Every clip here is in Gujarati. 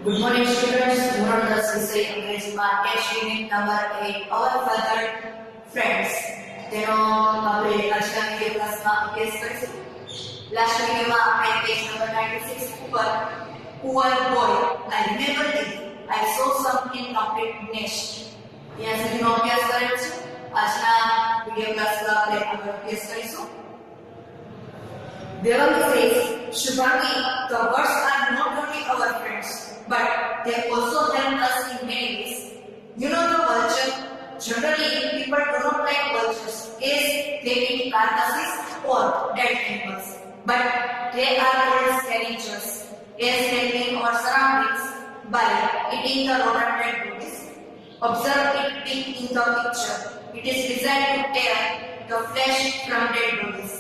Good morning, students. ધોરણ 10 વિષય અંગ્રેજીમાં text unit number 8 our feathered friends તેનો આપણે આજના વિડિયો ક્લાસમાં અભ્યાસ કરીશું. લાસ્ટ વિડિયોમાં આપણે પેજ નંબર 96 ઉપર poor boy I remember this I saw some incomplete nest ત્યાં સુધીનો અભ્યાસ કરેલો છે. આજના વિડિયો ક્લાસમાં આપણે આગળ અભ્યાસ કરીશું. Devang says, Shubhangi, the birds are not only our friends, but they also help us in many ways. You know the vulture? Generally, people do not like vultures as they eat carcasses or dead animals. But they are called scavengers as helping our surroundings by eating the rotten dead bodies. Observe it in the picture. It is designed to tear the flesh from dead bodies.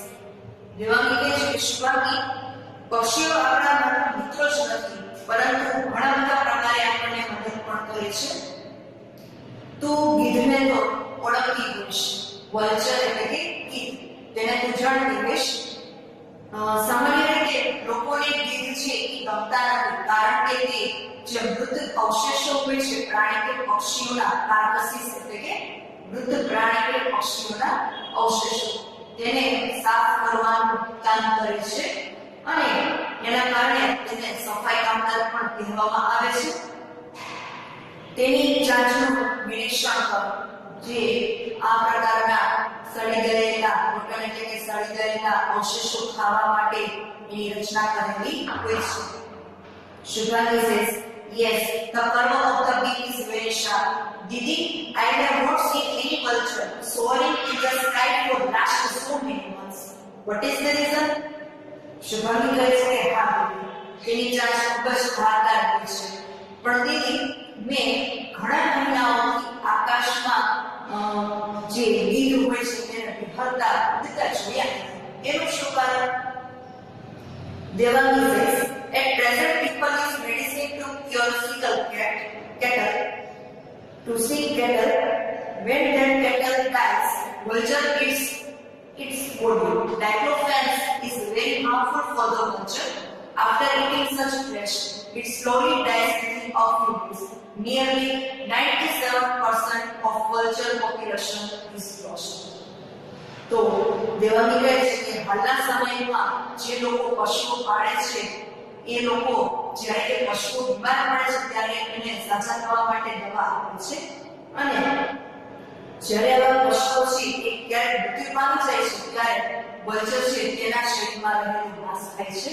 Devangi કહે છે કે શુભાંગી પક્ષીઓ આપણા મિત્રો જ નથી પરંતુ ઘણા બધા પ્રકારે આપણને મદદ પણ કરે છે. તું ગીધને તો ઓળખતી હોઈશ. વલ્ચર એટલે કે ગીધ તેને તું જાણતી હોઈશ. સામાન્ય રીતે લોકોને ગીધ છે એ ગમતા નથી કારણ કે તે જે મૃત અવશેષો હોય છે પ્રાણી કે પક્ષીઓના કાર્કસીસ એટલે કે મૃત પ્રાણી કે પક્ષીઓના અવશેષો તેને સાફ કરવાનું કામ કરે છે અને એના કારણે તેને સફાઈ કામદાર પણ કહેવામાં આવે છે. તેની જાંચનું નિરીક્ષણ કરો જે આ પ્રકારના સડી ગયેલા રોટન એટલે કે સડી ગયેલા અવશેષો ખાવા માટે એની રચના કરેલી હોય છે. Shubhangi says, yes, the color of the beak is very sharp. Didi, I have not seen any vulture soaring in the sky for last so many months. What is the reason? Shubhangi કહે છે કે હા તેની ચાંચ ખૂબ જ ધારદાર હોય છે પણ દીદી મેં ઘણા મહિનાઓથી આકાશમાં જે ગીધ હોય છે તેને વિહરતા ઉડતા જોયા નથી. એનું શું કારણ? Devangi says, at present people use medicine to cure sickle cattle. To see cattle, when that cattle dies, vulture eats its body. Diclofenac is very harmful for the vulture. After eating such flesh, it slowly dies within a few days. Nearly 97% of vulture population is lost. તો દેવાંગી કહે છે કે હાલના સમયમાં જે લોકો પશુઓ પાળે છે એ લોકો જ્યારે કે પશુઓ બીમાર પડે છે ત્યારે એને સાજા થવા માટે દવા આપે છે અને જ્યારે આવા પશુઓ છે એ ક્યારે મૃત્યુ પામી જાય છે ત્યારે વલ્ચર છે તેના શરીરમાં રહેલું નાશ થાય છે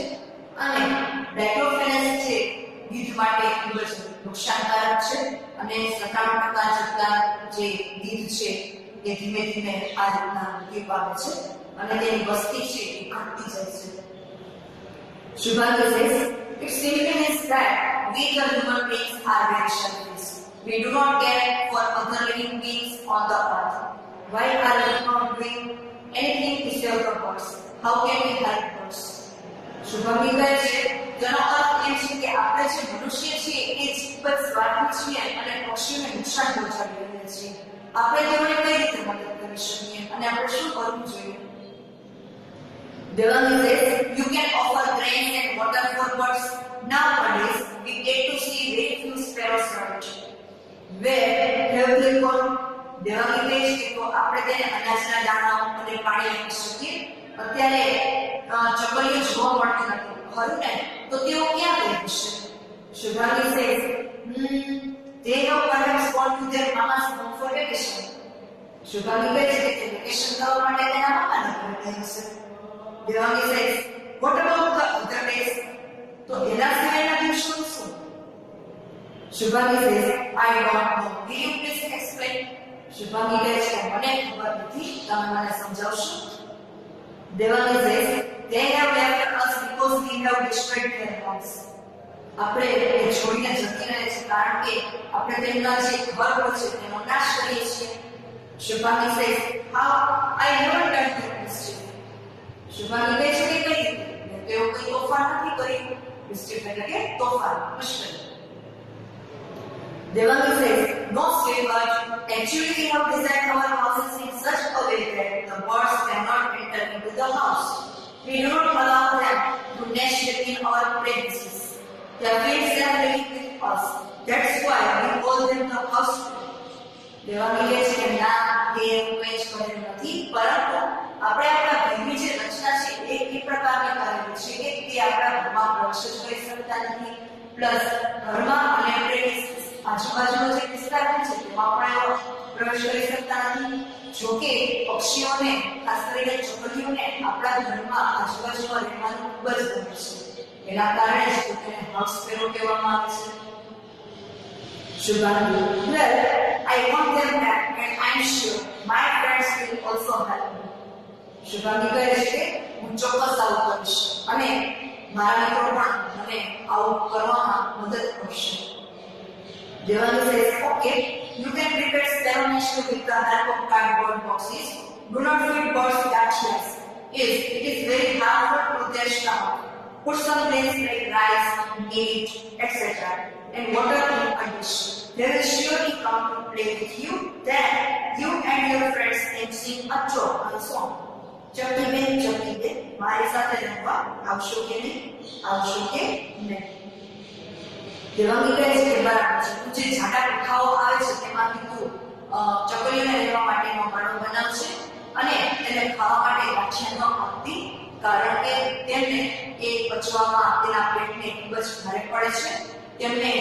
અને ડાયક્લોફેનાક છે ગીધ માટે ખૂબ જ નુકસાનકારક છે અને 97% જેટલા જે ગીધ છે એ ધીમે ધીમે આ રીતના મૃત્યુ પામે છે અને તેની વસ્તી છે એ ઘટતી જાય છે. Shubhangi says, it simply means that we the human beings are very selfish. We do not care for other living beings on the earth. Why are we not doing anything to save the birds? How can we help birds? Shubhangi કહે છે તેનો અર્થ એમ છે કે આપણે જે મનુષ્ય છીએ એ ખૂબ જ સ્વાર્થી છીએ અને પક્ષીઓને નુકસાન પહોંચાડી રહ્યા છીએ. આપણે તેઓને કઈ રીતે મદદ કરી શકીએ અને આપણે શું કરવું જોઈએ? Devangi says, you can offer grains and water for birds. Nowadays, we get to see very few sparrows right. Where have they gone? Devangi કહે છે કે આપણે તેને અનાજના દાણાઓ અને પાણી આપી શકીએ. અત્યારે ચકલીઓ જોવા મળતી નથી ખરું ને? તો તેઓ ક્યાં ગઈ હશે? Shubhangi says, they have perhaps gone to their mama's home for vacation. Shubhangi કહે છે કે તે વેકેશન કરવા માટે તેના મામાના ઘરે ગઈ હશે. Devangi says, what about the other days? તો એના સિવાયના દિવસો શું? Shubhangi says, I don't know. Will you please explain? Shubhangi કહે છે મને ખબર નથી તમે મને સમજાવશો? Devangi says, they have left us because we have destroyed their homes. આપણે એ છોડીને જતી રહે છે કારણ કે આપણે તેમના જે ઘર હોય છે તેનો નાશ કરીએ છીએ. Shubhangi says, how? I never done this. Shubhangi કહે છે કે કઈ રીતે? તેઓ કઈ તોફાન નથી કર્યું. મિસ્ટેક એટલે કે તોફાન મુશ્કેલ. Devangi says, no slavers. Actually, we have designed our houses in such a way that the birds cannot enter into the house. We do not allow them to nest within our premises. Their fields are living with us. That's why we call them the house. Devangi કહે છે કે ના, એ કંઈ જ કરેલું નથી, પરંતુ આપણે આપણા ઘરની જે રચના છે એ પ્રકારની કરેલી છે કે તે આપણા ઘરમાં પ્રવેશ જ કરી શકતા નથી. પ્લસ ઘરમાં અને પ્રેમિસિસ આજુબાજુનો જે વિસ્તાર છે તેમાં પણ પ્રવેશ કરી શકતા નથી. જોકે પક્ષીઓને, ખાસ કરીને ચોકલીઓને આપણા ઘરમાં આજુબાજુમાં રહેવાનું ખૂબ જ ગમે છે. એના કારણે જ તેને હાઉસ સ્પેરો કહેવામાં આવે છે. Shubhangi, well, I want them back and I'm sure my friends will also help me. Shubhangi કહે છે કે હું ચોક્કસ આવું કરીશ અને મારા મિત્રો પણ મને આવું કરવામાં મદદ કરશે. Devangi says, okay, you can prepare sparrow nest with the help of cardboard boxes. Do not feed birds that nest. It is very harmful to their stomach. Put some grains like rice, meat, etc. and water in a dish. They will surely come to play with you. Then you and your friends can sing a song. ચકલી બેન, મારી સાથે રમવા આવશો કે નહીં? આવશો કે નહીં? દેવાંગી કહે છે કે બરાબર છે, તું જે જાડા કોઠાઓ આવે છે તેમાંથી તું ચકલીઓને રહેવા માટેનો માળો બનાવશે અને તેને ખાવા માટે ગાંઠિયા ન આપતી, કારણ કે તેમને એ પચવામાં તેના પેટને ખૂબ જ ભારે પડે છે. તેમને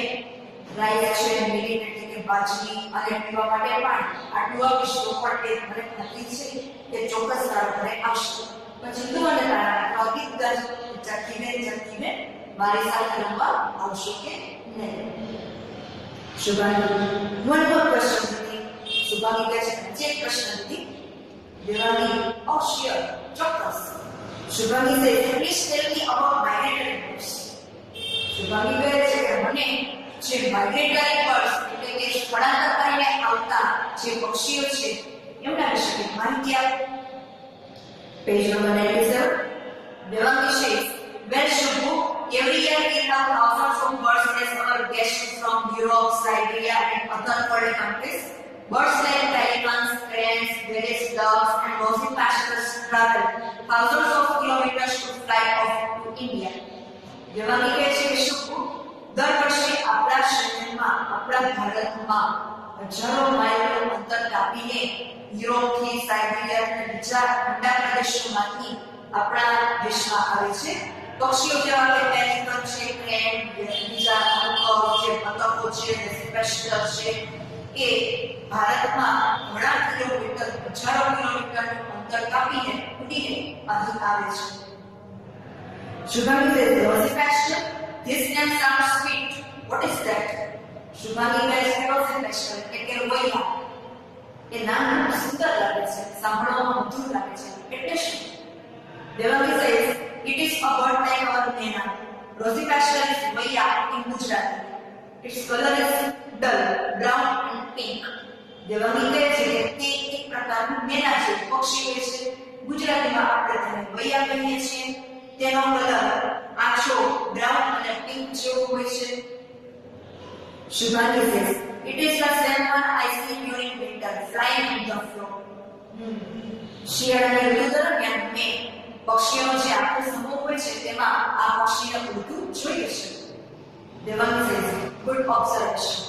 રાઈસ છે, મિલેટ એટલે કે બાજરી અને પીવા માટે પાણી આટલું આપીશ તો પણ તે ઘરે ખાતી છે, તે ચોક્કસ તારા ઘરે આવશે. પછી તું અને તારા ગીત ગાજો, ચકલીને મારી સાથે રમવા આવશો કે નહીં? શુભાંગી, one more question હતી. શુભાંગી કહે છે જે પ્રશ્ન હતી. દેવાંગી, oh sure, ચોક્કસ. Shubhangi says, please tell me about migratory birds. Shubhangi કહે છે કે મને જે માઇગ્રેટરી બર્ડ્સ એટલે કે સ્થળાંતર કરીને આવતા જે પક્ષીઓ છે એમના વિશે માહિતી આપો. Page number 97. Devangi says, well Shubhu, every year we have thousands of birds as our guests from Europe, Siberia and other foreign countries. Birds like pelicans, cranes, various doves and rosy pastures travel thousands of kilometers to fly off to India. Devangi કહે છે કે શુભુ, દર વર્ષે આપણા શહેરમાં, આપણા ભારતમાં હજારો માઇલનું અંતર કાપીને યુરોપથી, સાઇબેરિયા અને બીજા ઠંડા પ્રદેશોમાંથી આપણા દેશમાં આવે છે. પક્ષીઓ જેવા કે પેલિકન છે, ક્રેન, બીજા જે બતકો છે, પેસ્ટર છે, એ ભારતમાં ઘણા કિલોમીટર, હજારો કિલોમીટરનું અંતર કાપીને ઉડીને અહીં આવે છે. Shubhangi says, rosy pasture? This name sounds sweet. What is that? Shubhangi કહે છે rosy pasture એટલે કે રોયા. એ નામ સુંદર લાગે છે, સાંભળવામાં મધુર લાગે છે, એટલે શું? Devangi says, it is a bird like our nena. Rosy pasture is roya in Gujarati. Its color is dull brown and pink. Devangi કહે છે કે તે એક પ્રકારનું મેના છે, પક્ષી હોય છે. ગુજરાતીમાં આપણે તેને રોયા કહીએ છીએ. તેનો કલર આછો બ્રાઉન અને પિંક જેવો હોય છે. Shubhangi says, it is the same one I see during winter flying in the floor. શિયાળાની ઋતુ દરમિયાન મેં પક્ષીઓનો જે આખો સમૂહ હોય છે તેમાં આ પક્ષીને ઉડતું જોઈએ છે. Devangi says, good observation.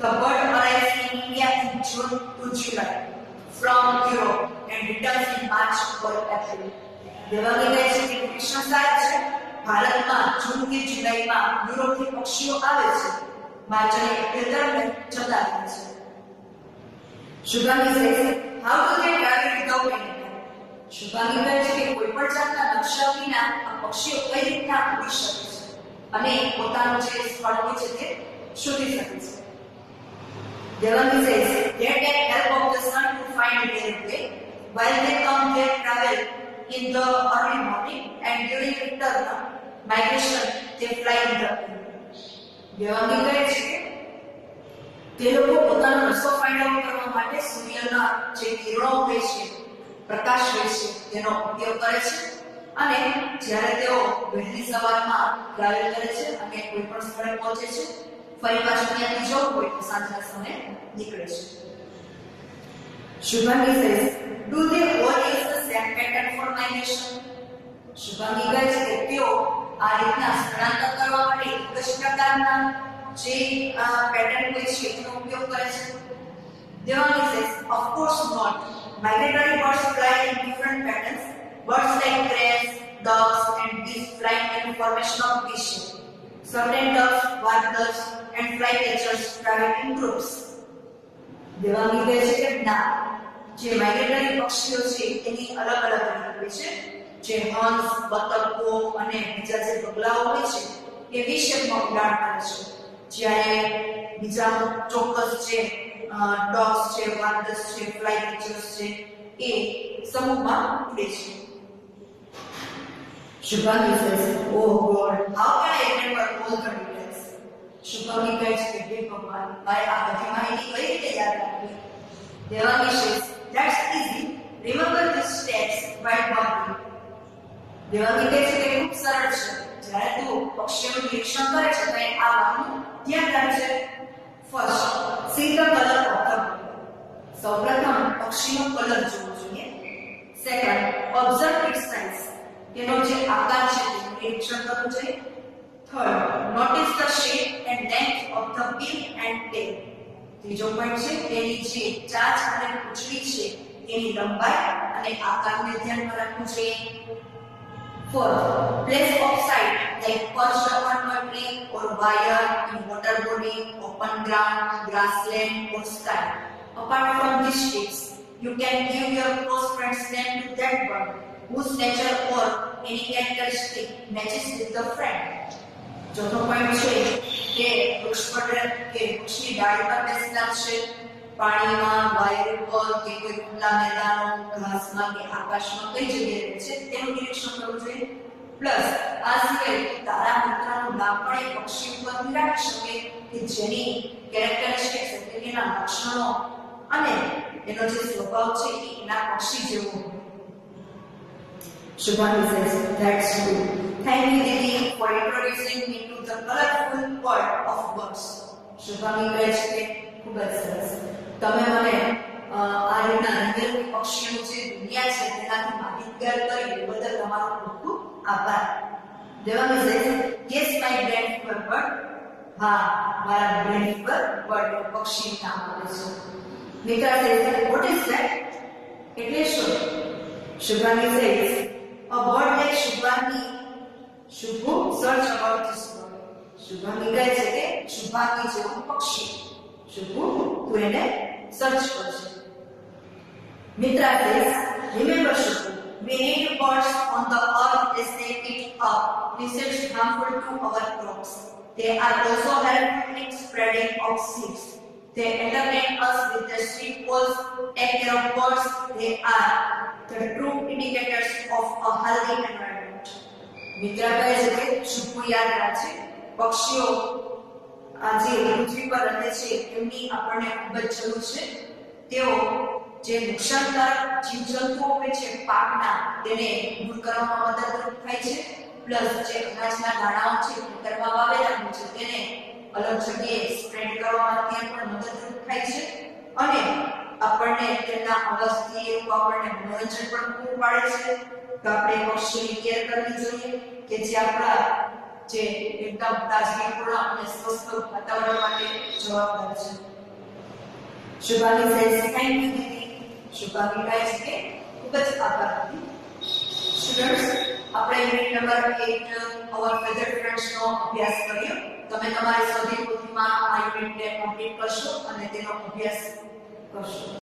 The bird arrives in India in June to July from Europe and returns in March or April. Devangi કહે છે કે નિરીક્ષણ થાય છે, ભારતમાં જૂનથી જુલાઈમાં યુરોપથી પક્ષીઓ આવે છે, માર્ચ અને એપ્રિલ દરમિયાન જતા રહે છે. Shubhangi says, how do they travel without any map? Shubhangi કહે છે કે કોઈ પણ જાતના નકશા વિના આ પક્ષીઓ કઈ રીતના ઉડી શકે છે અને પોતાનું જે સ્થળ હોય છે તે શોધી શકે છે. Devangi says, they take help of the sun to find their way. While they come, they travel in the early morning and during winter migration they fly in the evening. Devangi કહે છે કે તે લોકો પોતાનો રસ્તો ફાઇન્ડ આઉટ કરવા માટે સૂર્યના જે કિરણો હોય છે, પ્રકાશ હોય છે, તેનો ઉપયોગ કરે છે અને જ્યારે તેઓ વહેલી સવારમાં ટ્રાવેલ કરે છે અને કોઈ પણ સ્થળે પહોંચે છે, ફરી પાછું ત્યાંથી જવું હોય તો સાંજના સમયે નીકળે છે. Shubhangi says, do they all use the same pattern for migration? Shubhangi કહે છે કે તેઓ આ રીતના સ્થળાંતર કરવા માટે એક જ પ્રકારના જે પેટર્ન હોય છે એનો ઉપયોગ કરે છે. Devani says, of course not. Migratory birds fly in different patterns. Birds like cranes, doves, and geese fly in formation of V shape. Certain doves, warblers, and flycatchers travel in groups. Devani કહે છે કે ના, જે માઇગ્રેટરી પક્ષીઓ છે એની અલગ અલગ રીત હોય છે. જે હંસ, બતકો અને બીજા જે બગલાઓ હોય છે એ વી શેપમાં ઉડાન કરે છે, જ્યારે બીજા ચોક્કસ જે ડોગ્સ છે, વાર્ડર્સ છે, ફ્લાયકેચર્સ છે એ સમૂહમાં ઉડે છે. Shubhangi says, oh God, how can I remember all the details? Shubhangi કહે છે કે હે ભગવાન, મારે આ બધી માહિતી કઈ રીતે યાદ રાખવી? Devani says, that's easy. Remember these steps while walking. Devani કહે છે કે ખૂબ સરળ છે. જ્યારે તું પક્ષીઓનું નિરીક્ષણ કરે છે ત્યારે આ વાતનું ધ્યાન રાખજે. First, see the color of the bird. સૌપ્રથમ પક્ષીનો કલર જોવો જોઈએ. Second, observe its size. તેનો જે આકાર છે તેનું નિરીક્ષણ કરવું જોઈએ. Third, notice the shape and length of the bill and tail. ત્રીજો પોઈન્ટ છે તેની જે ચાંચ અને પૂંછડી છે તેની લંબાઈ અને આકારને ધ્યાનમાં રાખવું જોઈએ. Fourth, place of sight like perched upon a tree or wire in water body, open ground, grassland or sky. Apart from these tips, you can give your close friend's name to that bird whose nature or any characteristic matches with the friend. ચોથો પોઈન્ટ છે કે વૃક્ષ પર કે વૃક્ષની ડાળી પર બેસેલા છે, પાણીમાં, વાયર ઉપર કે કોઈ ખુલ્લા મેદાનો, ઘાસમાં કે આકાશમાં કઈ જગ્યાએ રહે છે તેનું નિરીક્ષણ કરવું જોઈએ. પ્લસ આ સિવાય તારા મિત્રનું નામ પણ એ પક્ષી ઉપરથી રાખી શકે કે જેની કેરેક્ટરિસ્ટિક્સ એટલે કે એના લક્ષણો અને એનો જે સ્વભાવ છે એ એના પક્ષી જેવો હોય. Shubhangi says, that's true. Thank you, Didi, for introducing me to the colorful world of birds. Shubhangi કહે છે કે ખૂબ જ સરસ. તમે મને આ રીતના રંગબેરંગી પક્ષીઓની જે દુનિયા છે તેનાથી માહિતગાર કરી એ બદલ તમારો ખૂબ ખૂબ આભાર. Devani says, yes, my brain fever bird. હા, મારા brain fever bird પક્ષી નામ આપે છે. Mitra says, what is that? એટલે શું? Shubhangi says, a bird like Shubhangi. Shubhu, search about this bird. Shubhangi કહે છે કે શુભાંગી જેવું પક્ષી. શુભુ, તું એને સર્ચ કરજે. Mitra says, remember Shubhu, we need birds on the earth as they eat up insects harmful to our crops. They are also helpful in spreading of seeds. They entertain us with their sweet calls. Take care of birds. They are the true indicators of a healthy environment. મિત્ર કહે છે કે શુભુ યાદ રાખજે, પક્ષીઓ આ જે પૃથ્વી પર રહે છે એમની આપણને ખૂબ જ જરૂર છે. તેઓ જે નુકસાનકારક જીવજંતુઓ હોય છે પાકના તેને દૂર કરવામાં મદદરૂપ થાય છે. પ્લસ જે અનાજના દાણાઓ છે ખેતરમાં વાવેલા હોય છે તેને અલગ જગ્યાએ સ્પ્રેડ કરવામાં ત્યાં પણ મદદરૂપ થાય છે. અને આપણને તેમના અવાજથી એવું આપણને મનોરંજન પણ પૂરું પાડે છે. તો આપણે પક્ષીની કેર કરવી જોઈએ કે જે આપણા જે એકદમ તાજગીપૂર્ણ અને સ્વસ્થ વાતાવરણ માટે જવાબદાર છે. Shubhangi says, thank you, Didi. Shubhangi કહે છે કે ખૂબ જ આભાર દીદી. સ્ટુડન્ટ્સ, આપણે યુનિટ નંબર 8 અવર ફેધર ફ્રેન્ડ્સ નો અભ્યાસ કર્યો. તમે તમારી સ્વધ્યાય પોથીમાં આ યુનિટને કમ્પ્લીટ કરશો અને તેનો અભ્યાસ કરશો.